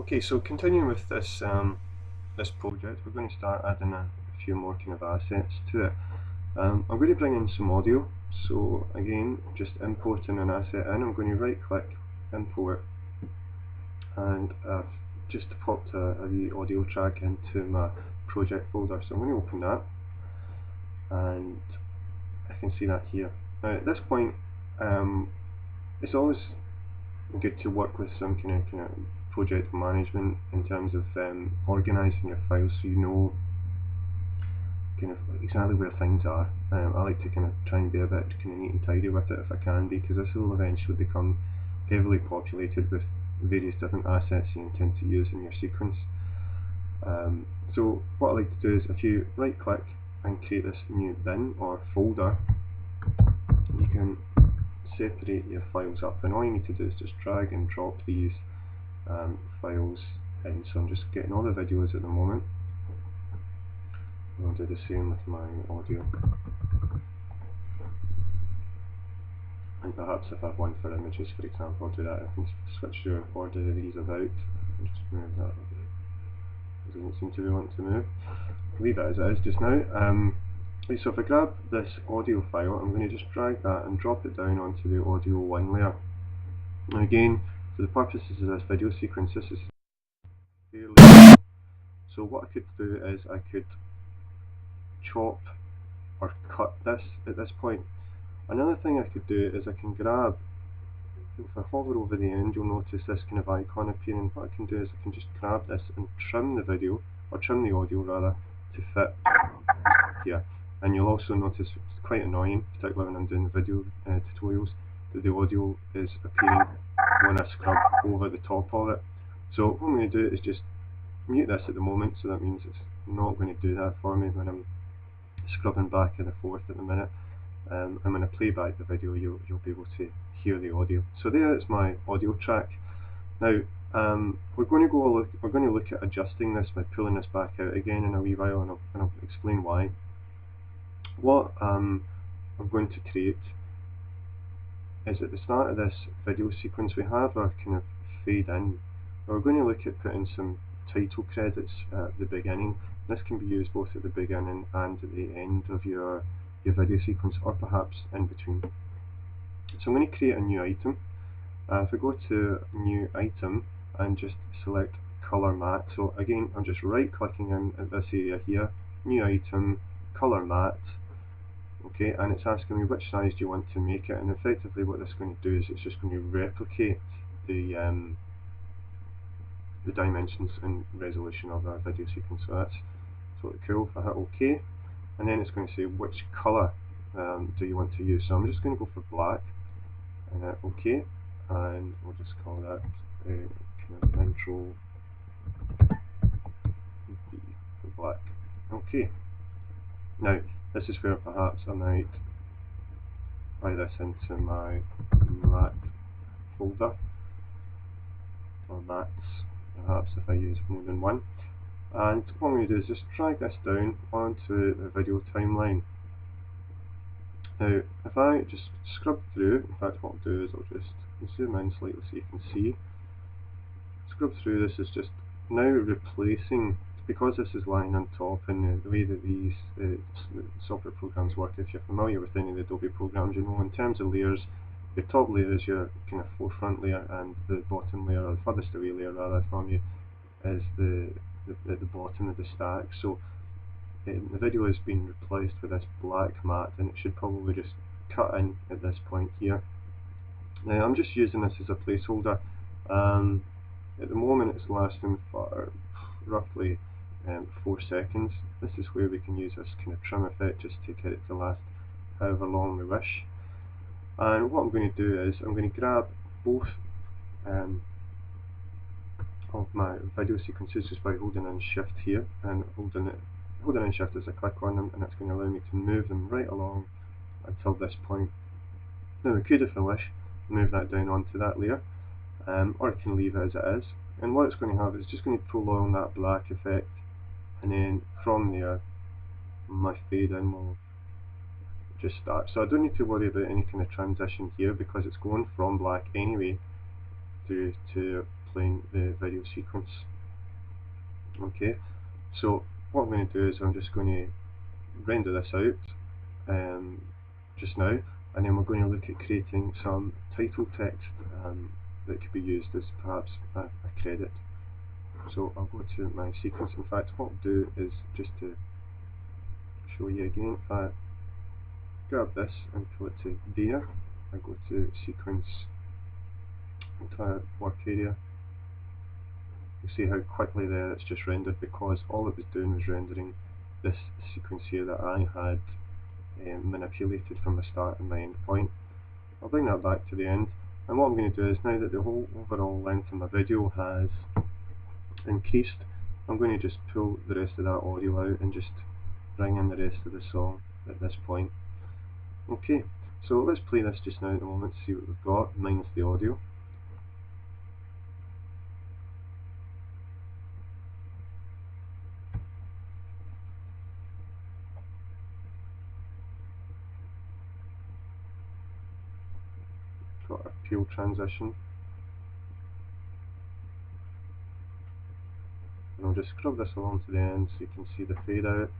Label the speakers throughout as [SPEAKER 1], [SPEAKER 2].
[SPEAKER 1] Okay, so continuing with this project, we're going to start adding a few more kind of assets to it. I'm going to bring in some audio, so again, just importing an asset in. I'm going to right click, import, and I've just popped a wee audio track into my project folder, so I'm going to open that, and I can see that here. Now at this point, it's always good to work with some kind of project management in terms of organising your files so you know kind of exactly where things are. I like to kind of try and be a bit kind of neat and tidy with it if I can, because this will eventually become heavily populated with various different assets you intend to use in your sequence. So what I like to do is, if you right click and create this new bin or folder, you can separate your files up, and all you need to do is just drag and drop these files in. So I'm just getting all the videos at the moment. I'll do the same with my audio, and perhaps if I have one for images, for example, I'll do that. I can switch the order of these about and just move that. It doesn't seem to be wanting to move. Leave it as it is just now. So if I grab this audio file, I'm going to just drag that and drop it down onto the audio 1 layer. Now again, for the purposes of this video sequence, this is fairly long. So what I could do is I could chop or cut this at this point. Another thing I could do is I can grab, if I hover over the end, you'll notice this kind of icon appearing. What I can do is I can just grab this and trim the video, or trim the audio rather, to fit here. And you'll also notice it's quite annoying, particularly when I'm doing video tutorials, that the audio is appearing when I scrub over the top of it. So what I'm going to do is just mute this at the moment, so that means it's not going to do that for me when I'm scrubbing back and forth at the minute. And when I play back the video, you'll be able to hear the audio. So there is my audio track. Now we're going to look at adjusting this by pulling this back out again in a wee while, and I'll explain why. What I'm going to create is, at the start of this video sequence, we have our kind of fade in. We're going to look at putting some title credits at the beginning. This can be used both at the beginning and at the end of your video sequence, or perhaps in between. So I'm going to create a new item. If I go to new item and just select color matte, so again I'm just right clicking in at this area here, new item, color matte. Okay, and it's asking me which size do you want to make it, and effectively what this is going to do is it's just going to replicate the dimensions and resolution of our video sequence. So that's totally cool. If I hit OK, and then it's going to say which colour do you want to use. So I'm just going to go for black, and hit OK, and we'll just call that kind of intro B for black. OK. Now this is where perhaps I might write this into my matte folder, or mattes, perhaps if I use more than one. And what I'm going to do is just drag this down onto the video timeline. Now if I just scrub through, in fact what I'll do is I'll just zoom in slightly so you can see. Scrub through, this is just now replacing, because this is lying on top, and the way that these software programs work, if you're familiar with any of the Adobe programs, you know in terms of layers, your top layer is your kind of forefront layer, and the bottom layer, or the furthest away layer rather from you, is at the bottom of the stack. So the video has been replaced with this black matte, and it should probably just cut in at this point here. Now I'm just using this as a placeholder. At the moment it's lasting for roughly 4 seconds. This is where we can use this kind of trim effect just to get it to last however long we wish. And what I'm going to do is I'm going to grab both of my video sequences just by holding in shift here, and holding in shift as I click on them, and that's going to allow me to move them right along until this point. Now we could, if I wish, move that down onto that layer, or I can leave it as it is, and what it's going to have is just going to prolong that black effect, and then from there my fade in will just start. So I don't need to worry about any kind of transition here, because it's going from black anyway to playing the video sequence. Okay, so what I'm going to do is I'm just going to render this out just now, and then we're going to look at creating some title text that could be used as perhaps a credit. So I'll go to my sequence. In fact, what I'll do is just to show you again, if I grab this and pull it to there, I go to sequence, entire work area. You see how quickly there it's just rendered, because all it was doing was rendering this sequence here that I had manipulated from the start and my end point. I'll bring that back to the end, and what I'm going to do is, now that the whole overall length of my video has increased, I'm going to just pull the rest of that audio out and just bring in the rest of the song at this point. Okay, so let's play this just now at the moment to see what we've got, minus the audio. Got a pure transition. And I'll just scrub this along to the end so you can see the fade out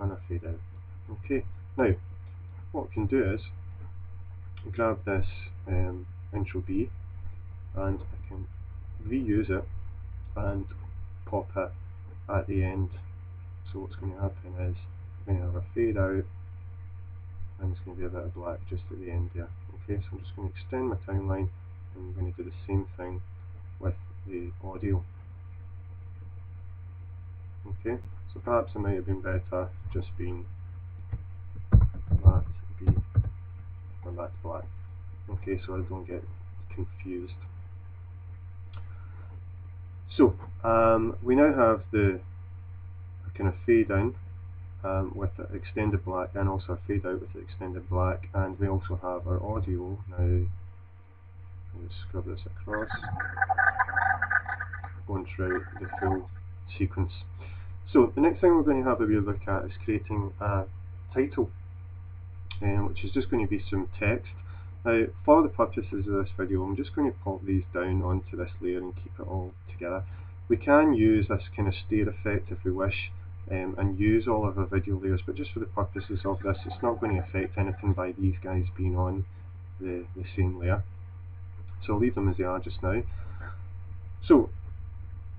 [SPEAKER 1] and a fade out. Okay, now what we can do is grab this intro B, and I can reuse it and pop it at the end. So what's going to happen is we're going to have a fade out, and it's going to be a bit of black just at the end there. Okay, so I'm just going to extend my timeline, and I'm going to do the same thing with the audio. Okay, so perhaps it might have been better just being that B and that black. Okay, so I don't get confused. So we now have the kind of fade in with the extended black, and also a fade out with the extended black, and we also have our audio now. Let's scrub this across, going through the full sequence. So the next thing we're going to have a wee look at is creating a title, which is just going to be some text. Now, for the purposes of this video, I'm just going to pop these down onto this layer and keep it all together. We can use this kind of stair effect if we wish, and use all of our video layers, but just for the purposes of this, it's not going to affect anything by these guys being on the same layer. So I'll leave them as they are just now. So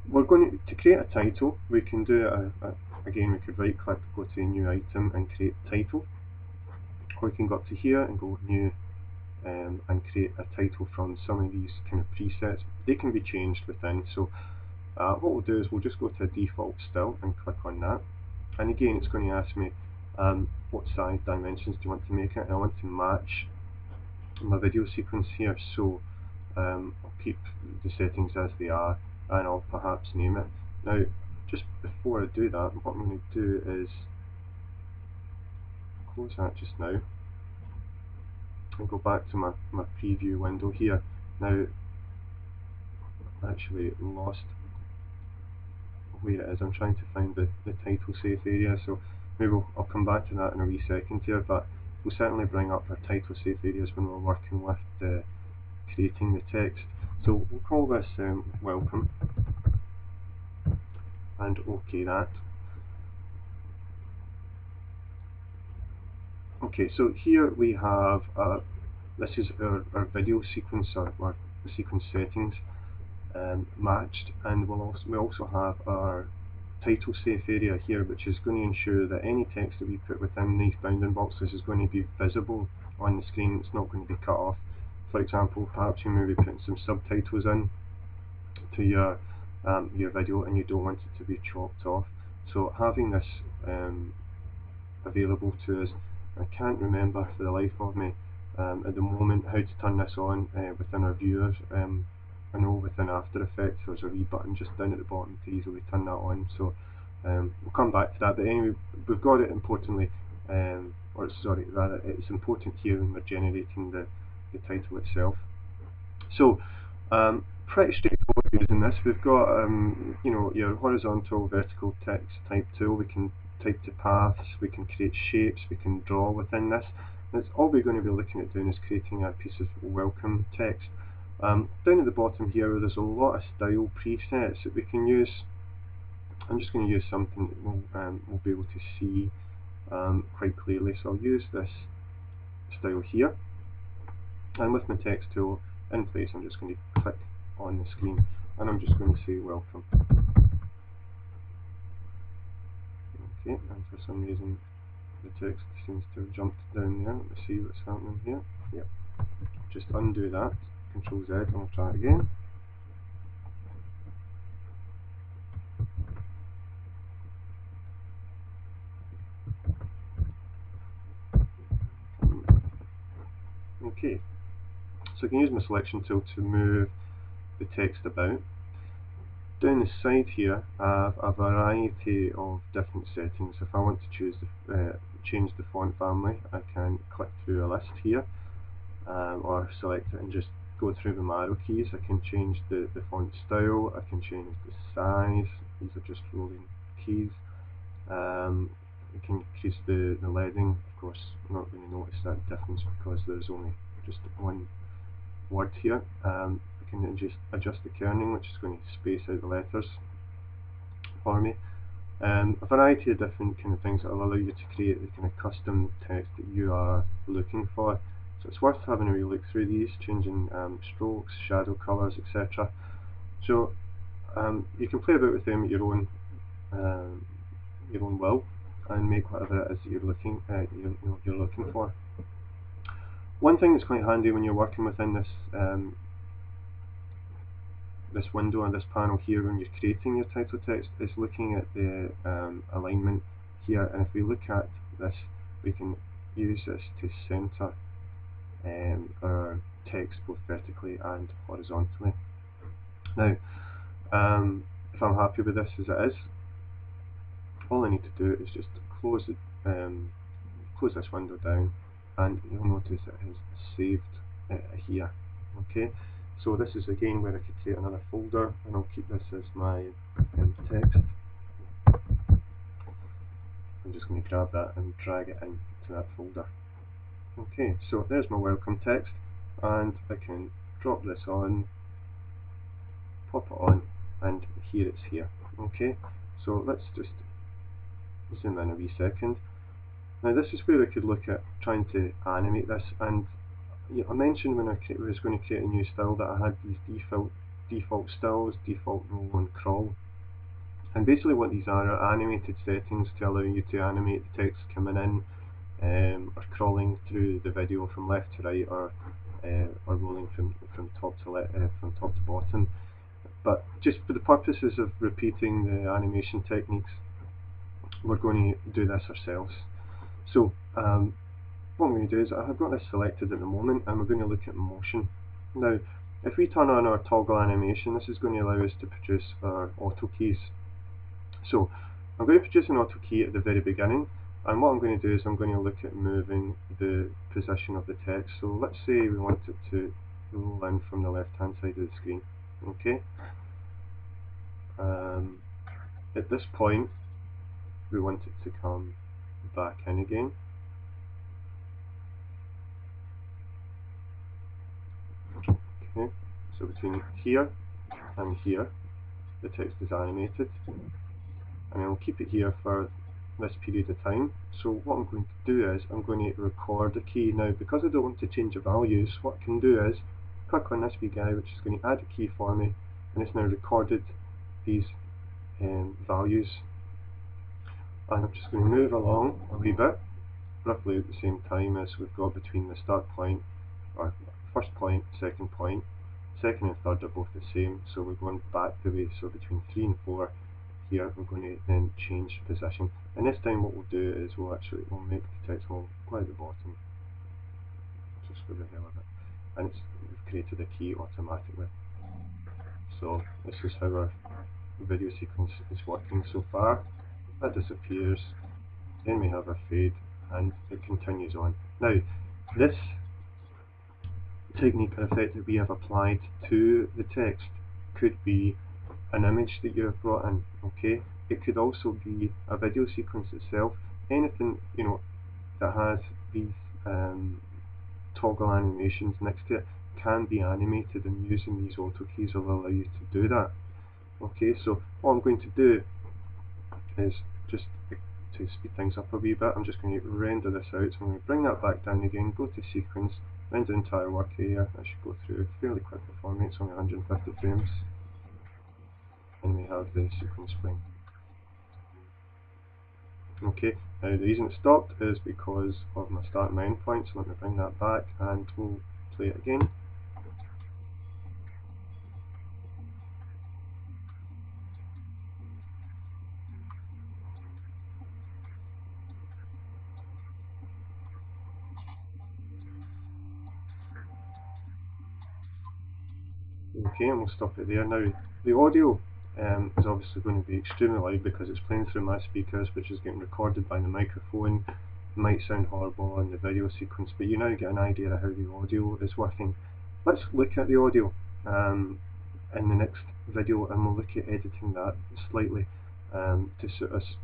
[SPEAKER 1] we're going to create a title. We can do it again. We could right click, go to a new item and create title, or we can go up to here and go new and create a title from some of these kind of presets. They can be changed within. So what we'll do is we'll just go to default still and click on that, and again it's going to ask me what size dimensions do you want to make it, and I want to match my video sequence here, so I'll keep the settings as they are, and I'll perhaps name it. Now just before I do that, what I'm going to do is close that just now and go back to my preview window here. Now I actually lost where it is. I'm trying to find the title safe area, so maybe I'll come back to that in a wee second here, but we'll certainly bring up our title safe areas when we're working with creating the text. So we'll call this welcome, and OK that. Okay, so here we have this is our video sequence, or the sequence settings matched, and we also have our title safe area here, which is going to ensure that any text that we put within these bounding boxes is going to be visible on the screen. It's not going to be cut off. For example, perhaps you may be putting some subtitles in to your video and you don't want it to be chopped off. So having this available to us, I can't remember for the life of me at the moment how to turn this on within our viewers. I know within After Effects there's a wee button just down at the bottom to easily turn that on, so we'll come back to that, but anyway, we've got it importantly, or sorry, rather it's important here when we're generating the title itself. So pretty straightforward using this. We've got you know, your horizontal, vertical text type tool. We can type to paths, we can create shapes, we can draw within this. That's all we're going to be looking at doing is creating a piece of welcome text. Down at the bottom here there's a lot of style presets that we can use. I'm just going to use something that we'll be able to see quite clearly. So I'll use this style here, and with my text tool in place I'm just going to click on the screen and I'm just going to say welcome. Okay, and for some reason the text seems to have jumped down there. Let's see what's happening here. Yep. Just undo that, Control Z, and we'll try it again. Okay, so I can use my selection tool to move the text about. Down the side here I have a variety of different settings. If I want to choose change the font family, I can click through a list here, or select it and just go through the arrow keys. I can change the font style, I can change the size, these are just rolling keys. We can increase the leading. Of course, I'm not going to notice that difference because there's only just one word here. I can just adjust the kerning, which is going to space out the letters for me. A variety of different kind of things that will allow you to create the kind of custom text that you are looking for. So it's worth having a wee look through these, changing strokes, shadow colours, etc. So you can play about with them at your own will and make whatever it is that you're looking for. One thing that's quite handy when you're working within this this window or this panel here when you're creating your title text is looking at the alignment here, and if we look at this we can use this to centre our text both vertically and horizontally. Now if I'm happy with this as it is, all I need to do is just close this window down, and you'll notice it has saved here. Okay, so this is again where I could create another folder, and I'll keep this as my text. I'm just going to grab that and drag it into that folder. Okay, so there's my welcome text, and I can drop this on, pop it on, and here it's here. Okay, so let's just zoom in a wee second. Now this is where I could look at trying to animate this, and I mentioned when I was going to create a new style that I had these default styles, default roll and crawl, and basically what these are animated settings to allow you to animate the text coming in or crawling through the video from left to right, or rolling from top to bottom. But just for the purposes of repeating the animation techniques, we're going to do this ourselves. So what I'm going to do is I've got this selected at the moment, and we're going to look at motion. Now if we turn on our toggle animation, this is going to allow us to produce our auto keys. So I'm going to produce an auto key at the very beginning, and what I'm going to do is I'm going to look at moving the position of the text. So let's say we want it to roll in from the left hand side of the screen. Okay, at this point we want it to come back in again. Okay, so between here and here the text is animated, and I'll keep it here for this period of time. So what I'm going to do is I'm going to record a key. Now because I don't want to change the values, what I can do is click on this wee guy which is going to add a key for me, and it's now recorded these values, and I'm just going to move along a wee bit, roughly at the same time as we've got between the start point, or first point, second point. Second and third are both the same, so we're going back the way, so between 3 and 4 here we're going to then change position. And this time what we'll do is we'll make the text go at the bottom, just for the hell of it, and we've created a key automatically. So this is how our video sequence is working so far. That disappears, then we have our fade, and it continues on. Now this technique or effect that we have applied to the text could be an image that you have brought in. Okay, it could also be a video sequence itself, anything that has these toggle animations next to it can be animated, and using these auto keys will allow you to do that. Okay, so what I'm going to do is just to speed things up a wee bit, I'm just going to render this out. So I'm going to bring that back down again, go to sequence, render entire work area. I should go through fairly quick performing, it's only 150 frames. And we have the sequence spring. Okay, now the reason it stopped is because of my start and my end point, so let me bring that back and we'll play it again. Okay, and we'll stop it there. Now, the audio is obviously going to be extremely loud because it's playing through my speakers, which is getting recorded by the microphone. It might sound horrible in the video sequence, but you now get an idea of how the audio is working. Let's look at the audio in the next video, and we'll look at editing that slightly to suit us